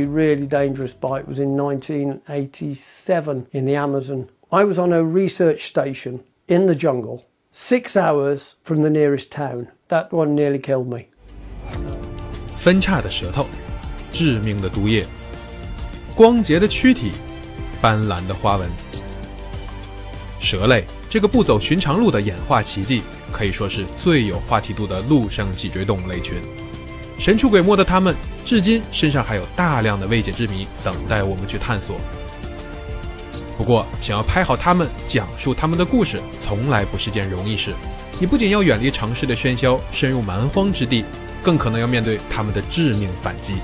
A really dangerous bite was in 1987 in the Amazon. I was on a research station in the jungle, 6 hours from the nearest town. That one nearly killed me. 分叉的舌头，致命的毒液，光洁的躯体，斑斓的花纹。蛇类这个不走寻常路的演化奇迹，可以说是最有话题度的陆生脊椎动物类群。神出鬼没的它们，至今身上还有大量的未解之谜等待我们去探索。不过，想要拍好它们，讲述它们的故事，从来不是件容易事。你不仅要远离城市的喧嚣，深入蛮荒之地，更可能要面对它们的致命反击。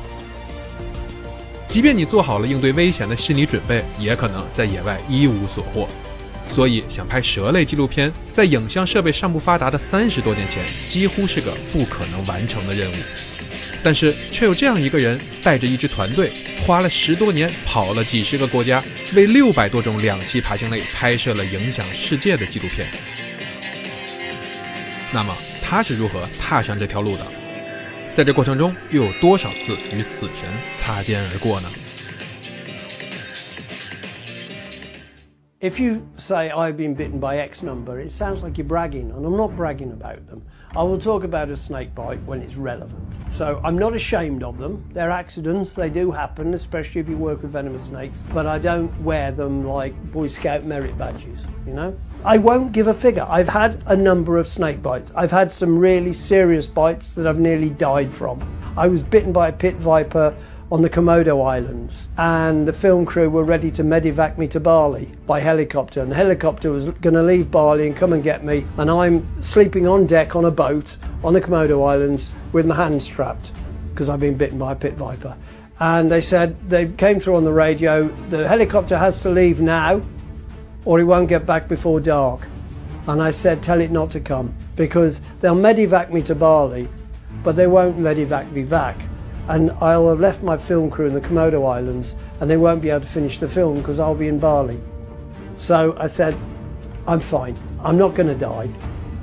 即便你做好了应对危险的心理准备，也可能在野外一无所获。所以，想拍蛇类纪录片，在影像设备尚不发达的30多年前，几乎是个不可能完成的任务。但是却有这样一个人，带着一支团队，花了10多年，跑了几十个国家，为600多种两栖爬行类拍摄了影响世界的纪录片。那么他是如何踏上这条路的？在这过程中，又有多少次与死神擦肩而过呢？ If you say I've been bitten by X number, it sounds like you're bragging, and I'm not bragging about them. I will talk about a snake bite when it's relevant. So I'm not ashamed of them. They're accidents, they do happen, especially if you work with venomous snakes, but I don't wear them like Boy Scout merit badges, you know? I won't give a figure. I've had a number of snake bites. I've had some really serious bites that I've nearly died from. I was bitten by a pit viper on the Komodo Islands, and the film crew were ready to medevac me to Bali by helicopter, and the helicopter was going to leave Bali and come and get me, and I'm sleeping on deck on a boat on the Komodo Islands with my hands strapped because I've been bitten by a pit viper. And they said, they came through on the radio, the helicopter has to leave now or it won't get back before dark. And I said, tell it not to come, because they'll medevac me to Bali, but they won't medevac me back. And I'll have left my film crew in the Komodo Islands and they won't be able to finish the film because I'll be in Bali. So I said, I'm fine, I'm not going to die.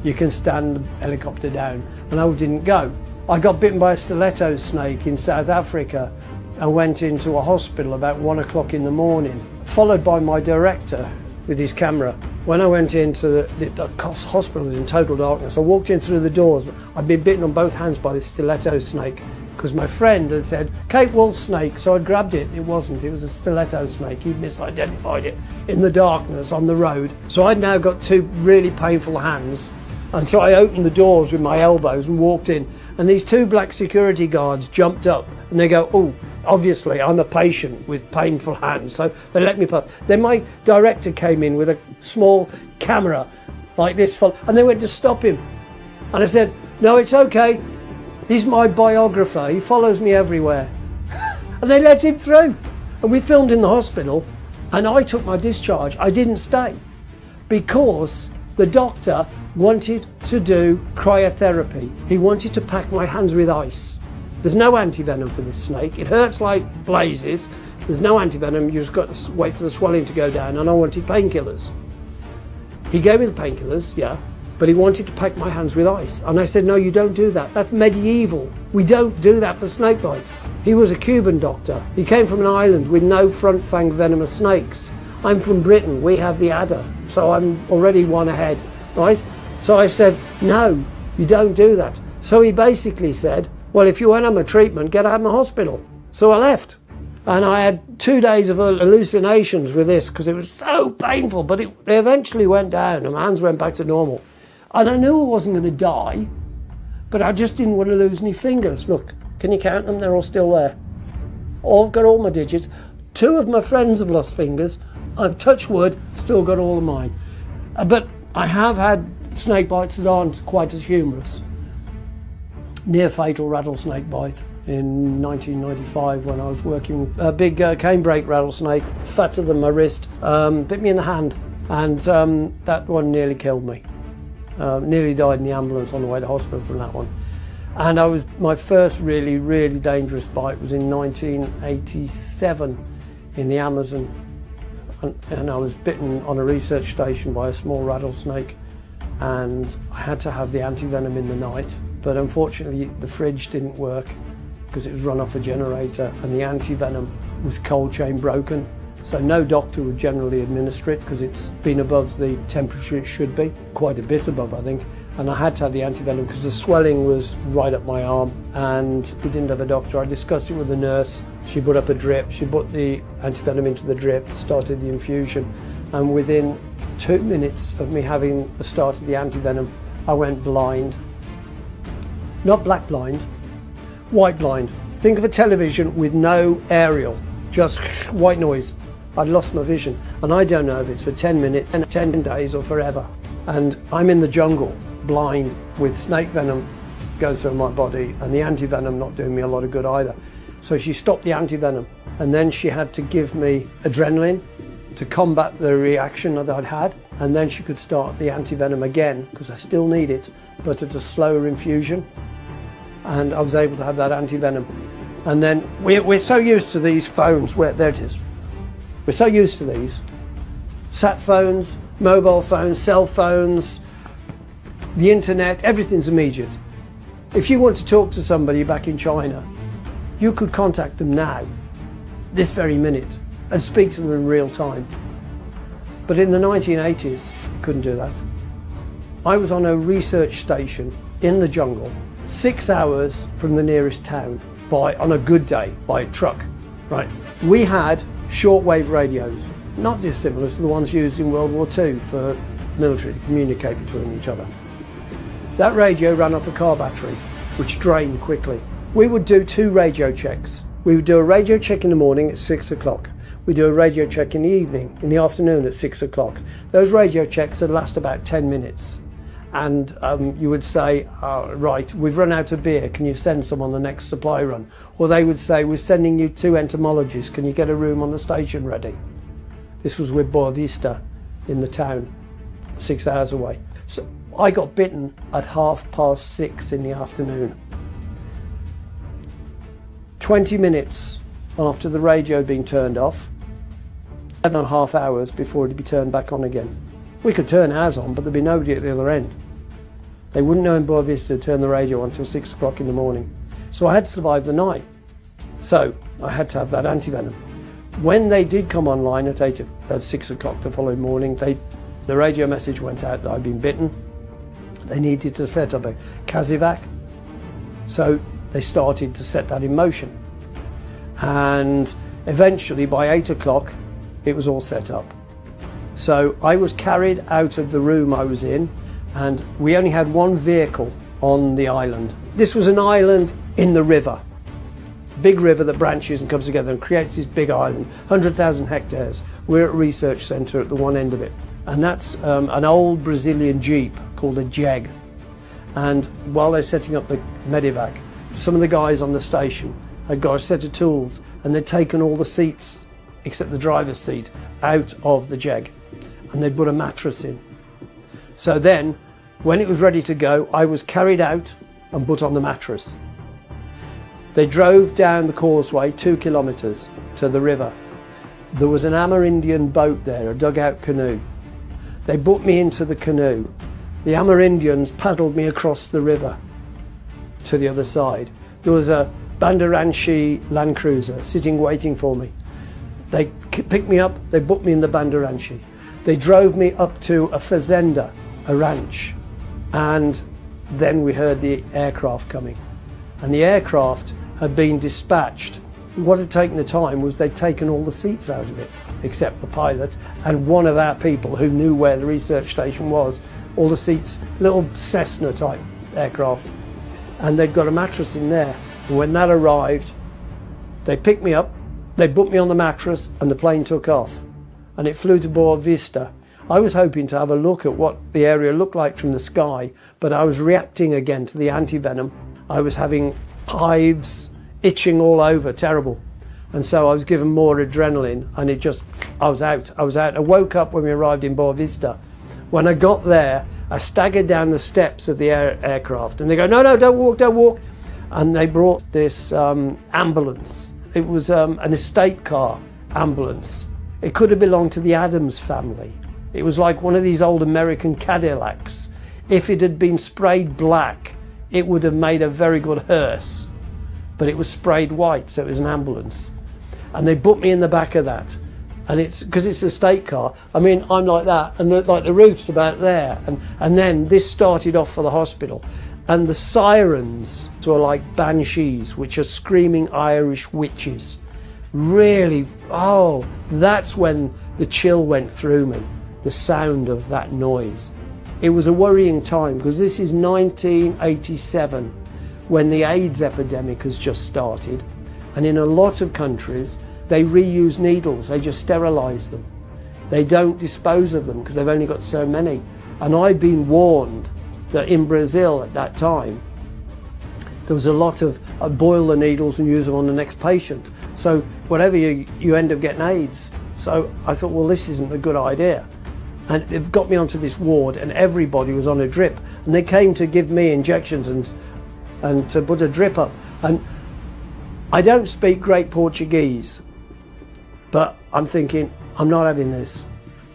You can stand the helicopter down. And I didn't go. I got bitten by a stiletto snake in South Africa and went into a hospital about 1 o'clock in the morning, followed by my director with his camera. When I went into the hospital, it was in total darkness. I walked in through the doors. I'd been bitten on both hands by this stiletto snake, because my friend had said, Cape wolf snake, so I grabbed it. It wasn't, it was a stiletto snake. He'd misidentified it in the darkness on the road. So I'd now got 2 really painful hands. And so I opened the doors with my elbows and walked in. And these 2 black security guards jumped up and they go, oh, obviously I'm a patient with painful hands. So they let me pass. Then my director came in with a small camera like this, and they went to stop him. And I said, no, it's okay. He's my biographer. He follows me everywhere. And they let him through. And we filmed in the hospital. And I took my discharge. I didn't stay because the doctor wanted to do cryotherapy. He wanted to pack my hands with ice. There's no antivenom for this snake. It hurts like blazes. There's no antivenom. You just got to wait for the swelling to go down. And I wanted painkillers. He gave me the painkillers, yeah. But he wanted to pack my hands with ice. And I said, no, you don't do that. That's medieval. We don't do that for snakebite. He was a Cuban doctor. He came from an island with no front-fang venomous snakes. I'm from Britain. We have the adder. So I'm already one ahead, right? So I said, no, you don't do that. So he basically said, well, if you want my treatment, get out of my hospital. So I left. And I had 2 days of hallucinations with this because it was so painful. But they eventually went down and my hands went back to normal. And I knew I wasn't going to die, but I just didn't want to lose any fingers. Look, can you count them? They're all still there. I've got all my digits. 2 of my friends have lost fingers. I've touched wood, still got all of mine. But I have had snake bites that aren't quite as humorous. Near fatal rattlesnake bite in 1995 when I was working. A big canebrake rattlesnake, fatter than my wrist, bit me in the hand, and that one nearly killed me. Nearly died in the ambulance on the way to hospital from that one. And my first really, really dangerous bite was in 1987 in the Amazon. And I was bitten on a research station by a small rattlesnake, and I had to have the antivenom in the night. But unfortunately, the fridge didn't work, because it was run off a generator, and the anti-venom was cold chain broken. So no doctor would generally administer it because it's been above the temperature it should be, quite a bit above, I think. And I had to have the anti-venom because the swelling was right up my arm, and we didn't have a doctor. I discussed it with the nurse. She put up a drip, she put the anti-venom into the drip, started the infusion, and within 2 minutes of me having the start of the anti-venom, I went blind. Not black blind, white blind. Think of a television with no aerial, just white noise. I'd lost my vision, and I don't know if it's for 10 minutes, 10 days or forever. And I'm in the jungle, blind, with snake venom going through my body, and the anti-venom not doing me a lot of good either. So she stopped the anti-venom, and then she had to give me adrenaline to combat the reaction that I'd had, and then she could start the anti-venom again, because I still need it, but at a slower infusion. And I was able to have that anti-venom. And then we're so used to these phones, there it is. We're so used to these. Sat phones, mobile phones, cell phones, the internet, everything's immediate. If you want to talk to somebody back in China, you could contact them now, this very minute, and speak to them in real time. But in the 1980s, you couldn't do that. I was on a research station in the jungle, 6 hours from the nearest town, on a good day, by truck. Right. We had shortwave radios, not dissimilar to the ones used in World War II for military to communicate between each other. That radio ran off a car battery, which drained quickly. We would do 2 radio checks. We would do a radio check in the morning at 6 o'clock. We'd do a radio check in the evening, in the afternoon at 6 o'clock. Those radio checks would last about 10 minutes. And you would say, right, we've run out of beer, can you send some on the next supply run? Or they would say, we're sending you 2 entomologists, can you get a room on the station ready? This was with Boa Vista in the town, 6 hours away. So I got bitten at 6:30 in the afternoon. 20 minutes after the radio had been turned off, 7.5 hours before it'd be turned back on again. We could turn ours on, but there'd be nobody at the other end. They wouldn't know in Boa Vista to turn the radio on until 6 o'clock in the morning. So I had to survive the night. So I had to have that anti-venom. When they did come online at 6 o'clock the following morning, the radio message went out that I'd been bitten. They needed to set up a Casevac. So they started to set that in motion. And eventually by 8 o'clock, it was all set up. So I was carried out of the room I was in, and we only had one vehicle on the island. This was an island in the river, big river that branches and comes together and creates this big island, 100,000 hectares. We're at a research centre at the one end of it, and that's an old Brazilian Jeep called a Jeg. And while they're setting up the medevac, some of the guys on the station had got a set of tools, and they'd taken all the seats, except the driver's seat, out of the Jeg, and they'd put a mattress in. So then, when it was ready to go, I was carried out and put on the mattress. They drove down the causeway 2 kilometres to the river. There was an Amerindian boat there, a dugout canoe. They put me into the canoe. The Amerindians paddled me across the river to the other side. There was a Banderanchi Land Cruiser sitting waiting for me. They picked me up, they put me in the Banderanchi. They drove me up to a fazenda, a ranch, and then we heard the aircraft coming. And the aircraft had been dispatched. What had taken the time was they'd taken all the seats out of it, except the pilot and one of our people who knew where the research station was. All the seats, little Cessna type aircraft, and they'd got a mattress in there. And when that arrived, they picked me up, they put me on the mattress, and the plane took off. And it flew to Boa Vista. I was hoping to have a look at what the area looked like from the sky, but I was reacting again to the anti-venom. I was having hives, itching all over, terrible. And so I was given more adrenaline, and I was out. I woke up when we arrived in Boa Vista. When I got there, I staggered down the steps of the aircraft, and they go, no, don't walk. And they brought this ambulance. It was an estate car ambulance. It could have belonged to the Addams family. It was like one of these old American Cadillacs. If it had been sprayed black, it would have made a very good hearse. but it was sprayed white, so it was an ambulance. And they put me in the back of that. And it's because it's a state car. I mean, I'm like that, and the roof's about there. And then this started off for the hospital. And the sirens were like banshees, which are screaming Irish witches. Really, oh, that's when the chill went through me, the sound of that noise. It was a worrying time, because this is 1987, when the AIDS epidemic has just started. And in a lot of countries, they reuse needles, they just sterilise them. They don't dispose of them because they've only got so many. And I've been warned that in Brazil at that time, there was a lot of boil the needles and use them on the next patient. So whatever you end up getting AIDS. So I thought, well, this isn't a good idea. And they've got me onto this ward, and everybody was on a drip. And they came to give me injections and to put a drip up. And I don't speak great Portuguese, but I'm thinking, I'm not having this.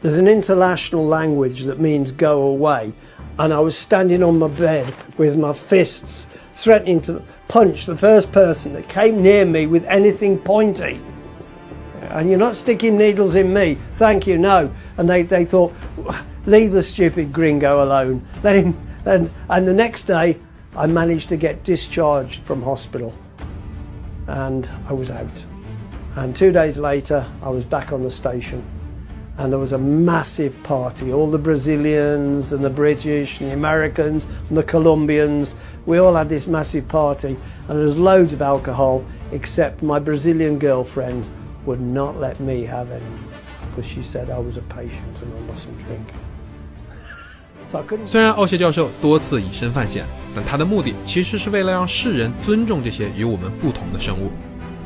There's an international language that means go away. And I was standing on my bed with my fists, threatening to punch the first person that came near me with anything pointy. And you're not sticking needles in me, thank you, no. And they thought, leave the stupid gringo alone. Let him. And the next day, I managed to get discharged from hospital. And I was out. And 2 days later, I was back on the station. And there was a massive party. All the Brazilians and the British and the Americans and the Colombians, we all had this massive party. And there was loads of alcohol, except my Brazilian girlfriend would not let me have any, because she said I was a patient and I mustn't drink. So I couldn't. 虽然奥谢教授多次以身犯险，但他的目的其实是为了让世人尊重这些与我们不同的生物。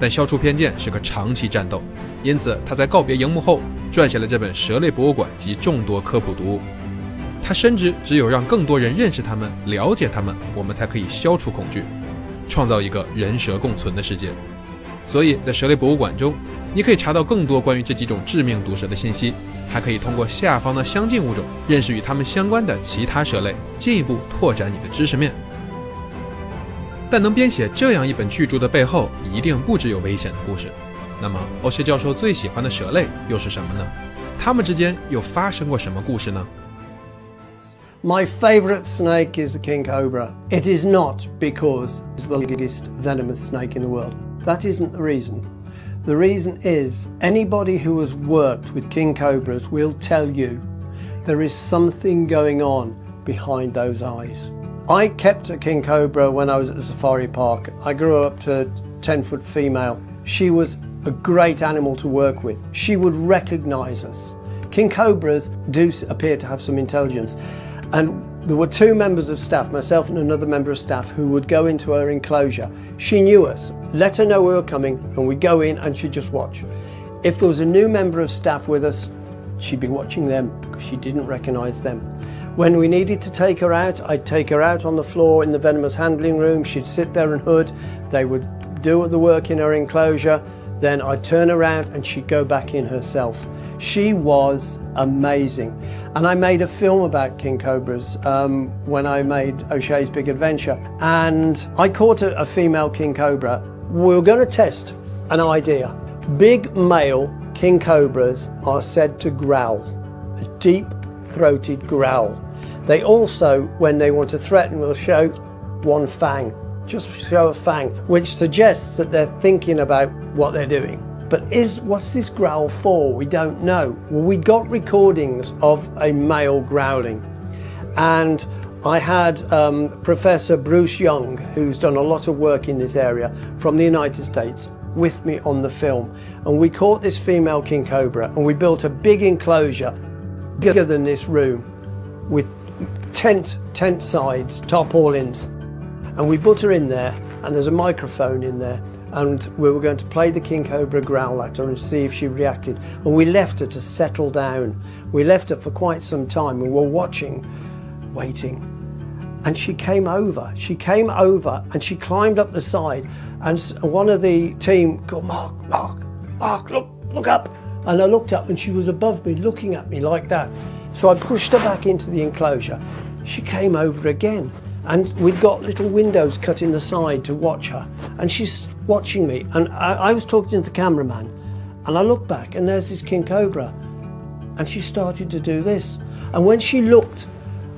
但消除偏见是个长期战斗，因此他在告别荧幕后撰写了这本《蛇类博物馆》及众多科普读物。他深知只有让更多人认识他们、了解他们，我们才可以消除恐惧，创造一个人蛇共存的世界。所以在蛇类博物馆中，你可以查到更多关于这几种致命毒蛇的信息，还可以通过下方的相近物种认识与它们相关的其他蛇类，进一步拓展你的知识面。但能编写这样一本巨著的背后，一定不只有危险的故事。那么奥谢教授最喜欢的蛇类又是什么呢？它们之间又发生过什么故事呢？ My favourite snake is the king cobra. It is not because it's the biggest venomous snake in the world. That isn't the reason. The reason is anybody who has worked with king cobras will tell you there is something going on behind those eyes. I kept a king cobra when I was at the safari park. I grew up to 10-foot female. She was a great animal to work with. She would recognise us. King cobras do appear to have some intelligence. And there were two members of staff, myself and another member of staff, who would go into her enclosure. She knew us, let her know we were coming, and we'd go in and she'd just watch. If there was a new member of staff with us, she'd be watching them because she didn't recognise them. When we needed to take her out, I'd take her out on the floor in the venomous handling room. She'd sit there and hood. They would do the work in her enclosure. Then I'd turn around and she'd go back in herself. She was amazing. And I made a film about king cobras when I made O'Shea's Big Adventure. And I caught a female king cobra. We were going to test an idea. Big male king cobras are said to growl, a deep-throated growl. They also, when they want to threaten, will show one fang. Just show a fang, which suggests that they're thinking about what they're doing. But what's this growl for? We don't know. Well, we got recordings of a male growling. And I had Professor Bruce Young, who's done a lot of work in this area from the United States, with me on the film. And we caught this female king cobra, and we built a big enclosure, bigger than this room, with tent sides, tarpaulins. And we put her in there, and there's a microphone in there. And we were going to play the king cobra growl at her and see if she reacted. And we left her to settle down. We left her for quite some time. We were watching, waiting. And she came over. She came over and she climbed up the side. And one of the team go, Mark, look up. And I looked up and she was above me, looking at me like that. So I pushed her back into the enclosure. She came over again. And we'd got little windows cut in the side to watch her. And she's watching me. And I was talking to the cameraman. And I looked back and there's this king cobra. And she started to do this. And when she looked,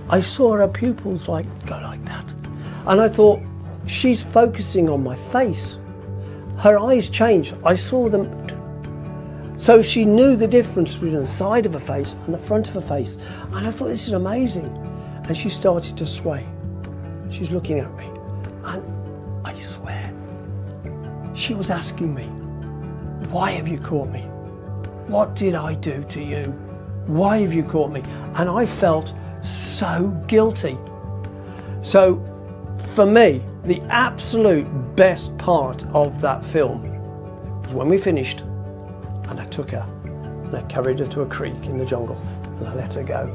I saw her pupils go like that. And I thought, she's focusing on my face. Her eyes changed. I saw them. So she knew the difference between the side of her face and the front of her face. And I thought, this is amazing. And she started to sway. She's looking at me. And I swear, she was asking me, why have you caught me? What did I do to you? Why have you caught me? And I felt so guilty. So for me, the absolute best part of that film was when we finished and I took her and I carried her to a creek in the jungle and I let her go.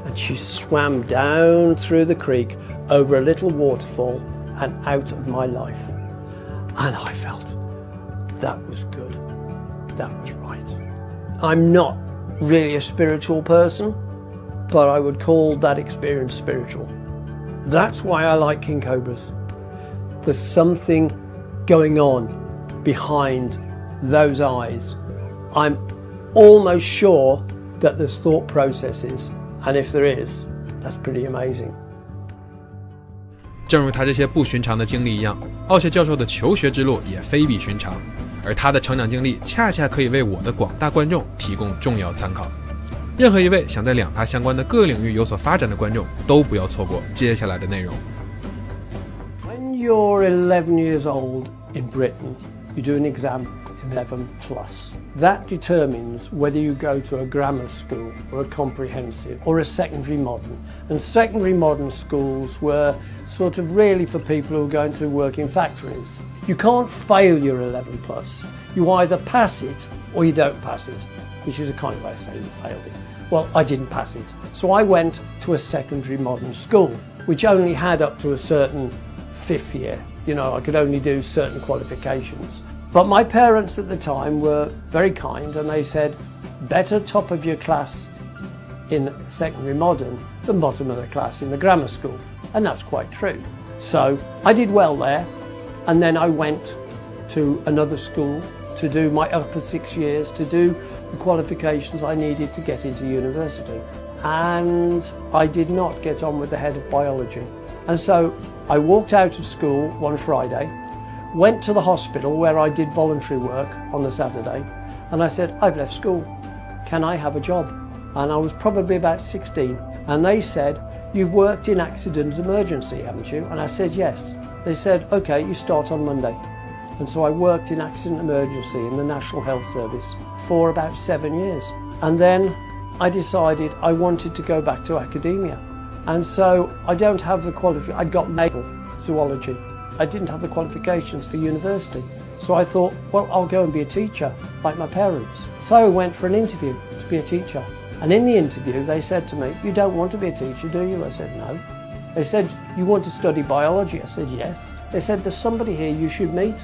And she swam down through the creek over a little waterfall and out of my life. And I felt that was good. That was right. I'm not really a spiritual person, but I would call that experience spiritual. That's why I like king cobras. There's something going on behind those eyes. I'm almost sure that there's thought processes, and if there is, that's pretty amazing. 正如他这些不寻常的经历一样，奥谢教授的求学之路也非比寻常，而他的成长经历恰恰可以为我的广大观众提供重要参考。任何一位想在两爬相关的各领域有所发展的观众都不要错过接下来的内容。 When you're 11 years old in Britain, you do an exam 11 plus. That determines whether you go to a grammar school or a comprehensive or a secondary modern. And secondary modern schools were sort of really for people who are going to work in factories. You can't fail your 11 plus. You either pass it or you don't pass it, which is a kind of way of saying you failed it. Well, I didn't pass it. So I went to a secondary modern school, which only had up to a certain 5th year. You know, I could only do certain qualifications. But my parents at the time were very kind and they said, better top of your class in secondary modern than bottom of the class in the grammar school. And that's quite true. So I did well there. And then I went to another school to do my upper 6 years, to do the qualifications I needed to get into university. And I did not get on with the head of biology. And so I walked out of school one Friday, went to the hospital where I did voluntary work on the Saturday, and I said, I've left school, can I have a job? And I was probably about 16, and they said, you've worked in accident emergency, haven't you? And I said, yes. They said, okay, you start on Monday. And so I worked in accident emergency in the National Health Service for about 7 years. And then I decided I wanted to go back to academia. And so I don't have the qualifications. I'd got naval zoology. I didn't have the qualifications for university. So I thought, well, I'll go and be a teacher like my parents. So I went for an interview to be a teacher. And in the interview, they said to me, you don't want to be a teacher, do you? I said, no. They said, you want to study biology? I said, yes. They said, there's somebody here you should meet.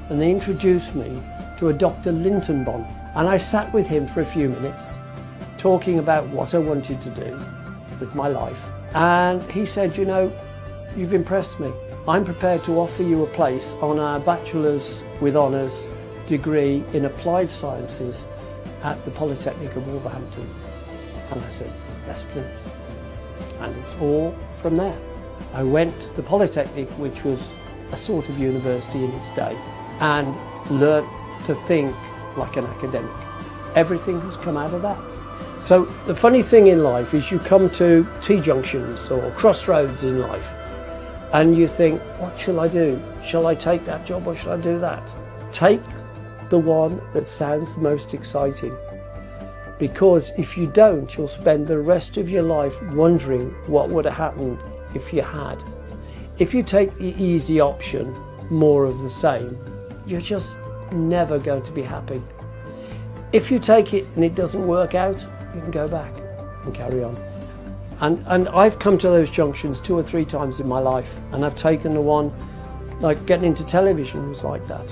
And they introduced me to a Dr. Lintonbon. And I sat with him for a few minutes, talking about what I wanted to do with my life. And he said, you know, you've impressed me. I'm prepared to offer you a place on our Bachelor's with Honours degree in Applied Sciences at the Polytechnic of Wolverhampton. And I said, yes, please. And it's all from there. I went to the Polytechnic, which was a sort of university in its day, and learnt to think like an academic. Everything has come out of that. So the funny thing in life is you come to T-junctions or crossroads in life and you think, what shall I do? Shall I take that job or shall I do that? Take the one that sounds the most exciting, because if you don't, you'll spend the rest of your life wondering what would have happened if you had. If you take the easy option, more of the same, you're just never going to be happy. If you take it and it doesn't work out, you can go back and carry on. And I've come to those junctions 2 or 3 times in my life, and I've taken the one, like getting into television was like that.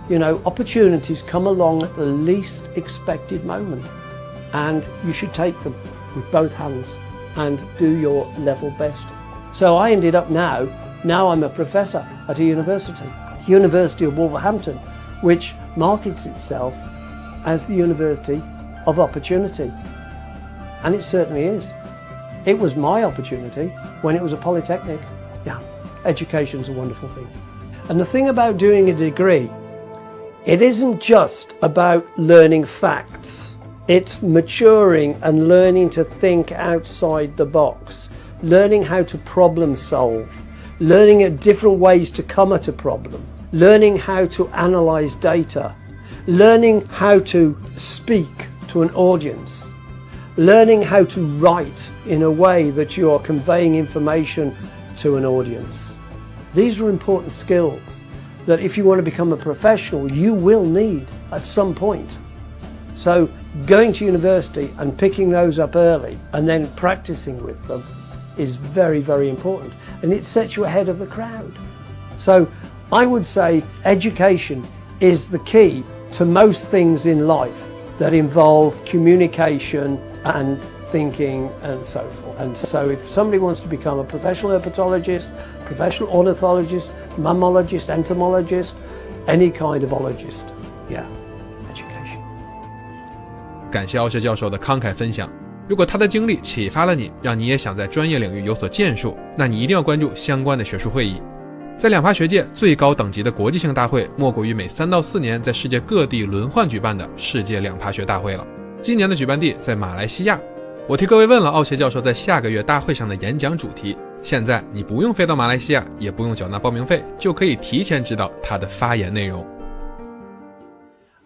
You know, opportunities come along at the least expected moment, and you should take them with both hands and do your level best. So I ended up now I'm a professor at a University of Wolverhampton, which markets itself as the University of Opportunity. And it certainly is. It was my opportunity when it was a polytechnic. Yeah, education's a wonderful thing. And the thing about doing a degree, it isn't just about learning facts. It's maturing and learning to think outside the box, learning how to problem solve, learning at different ways to come at a problem, learning how to analyze data, learning how to speak to an audience, learning how to write in a way that you are conveying information to an audience. These are important skills that if you want to become a professional, you will need at some point. So going to university and picking those up early and then practicing with them is very, very important, and it sets you ahead of the crowd. So I would say education is the key to most things in life that involve communication and thinking and so forth. And so if somebody wants to become a professional herpetologist, professional ornithologist, mammologist, entomologist, any kind of ologist, yeah, education. 感谢奥谢教授的慷慨分享。如果他的经历启发了你，让你也想在专业领域有所建树，那你一定要关注相关的学术会议。在两爬学界最高等级的国际性大会，莫过于每3到4年在世界各地轮换举办的世界两爬学大会了。今年的举办地在马来西亚。我替各位问了奥谢教授在下个月大会上的演讲主题，现在你不用飞到马来西亚，也不用缴纳报名费，就可以提前知道他的发言内容。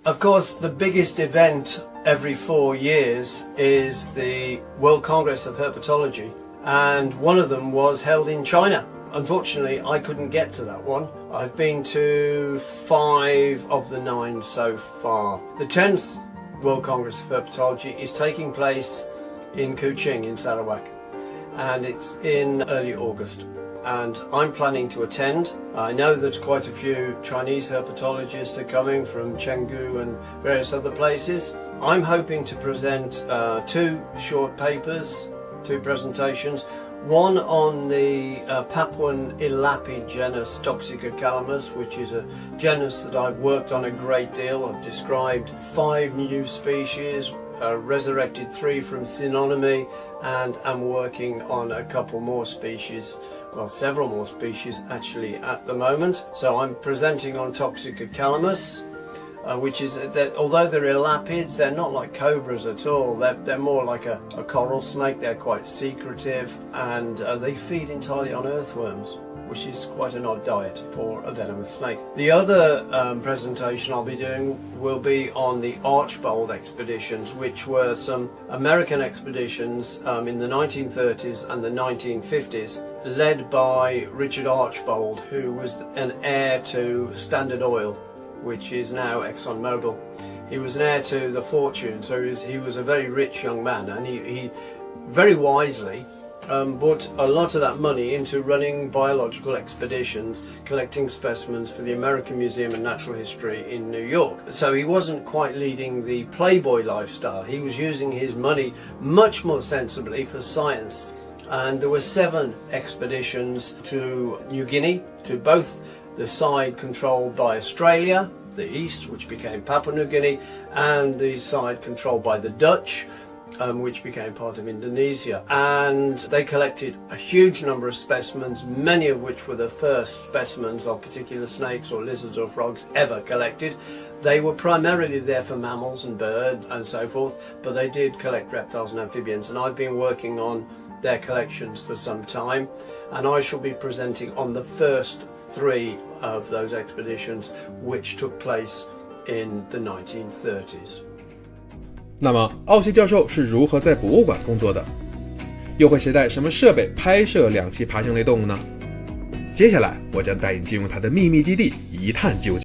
Of course, the biggest event every 4 years is the World Congress of Herpetology, and one of them was held in China. Unfortunately, I couldn't get to that one. I've been to 5 of the 9 so far. The 10th World Congress of Herpetology is taking place in Kuching in Sarawak, and it's in early August. And I'm planning to attend. I know that quite a few Chinese herpetologists are coming from Chengdu and various other places. I'm hoping to present 2 short papers, 2 presentations. One on the Papuan elapid genus Toxicocalamus, which is a genus that I've worked on a great deal. I've described 5 new species, resurrected 3 from synonymy, and I'm working on a couple more species, well, several more species actually at the moment. So I'm presenting on Toxicocalamus, which is that although they're elapids, they're not like cobras at all. They're more like a coral snake. They're quite secretive, and they feed entirely on earthworms, which is quite an odd diet for a venomous snake. The other presentation I'll be doing will be on the Archbold expeditions, which were some American expeditions in the 1930s and the 1950s, led by Richard Archbold, who was an heir to Standard Oil, which is now ExxonMobil. He was an heir to the fortune, so he was a very rich young man, and he very wisely put a lot of that money into running biological expeditions, collecting specimens for the American Museum of Natural History in New York. So he wasn't quite leading the playboy lifestyle. He was using his money much more sensibly for science. And there were 7 expeditions to New Guinea, to both the side controlled by Australia, the east, which became Papua New Guinea, and the side controlled by the Dutch, which became part of Indonesia. And they collected a huge number of specimens, many of which were the first specimens of particular snakes or lizards or frogs ever collected. They were primarily there for mammals and birds and so forth, but they did collect reptiles and amphibians, and I've been working on their collections for some time, and I shall be presenting on the first 3 of those expeditions, which took place in the 1930s. 那么奥谢教授是如何在博物馆工作的？又会携带什么设备拍摄两栖爬行类动物呢？接下来我将带你进入他的秘密基地，一探究竟。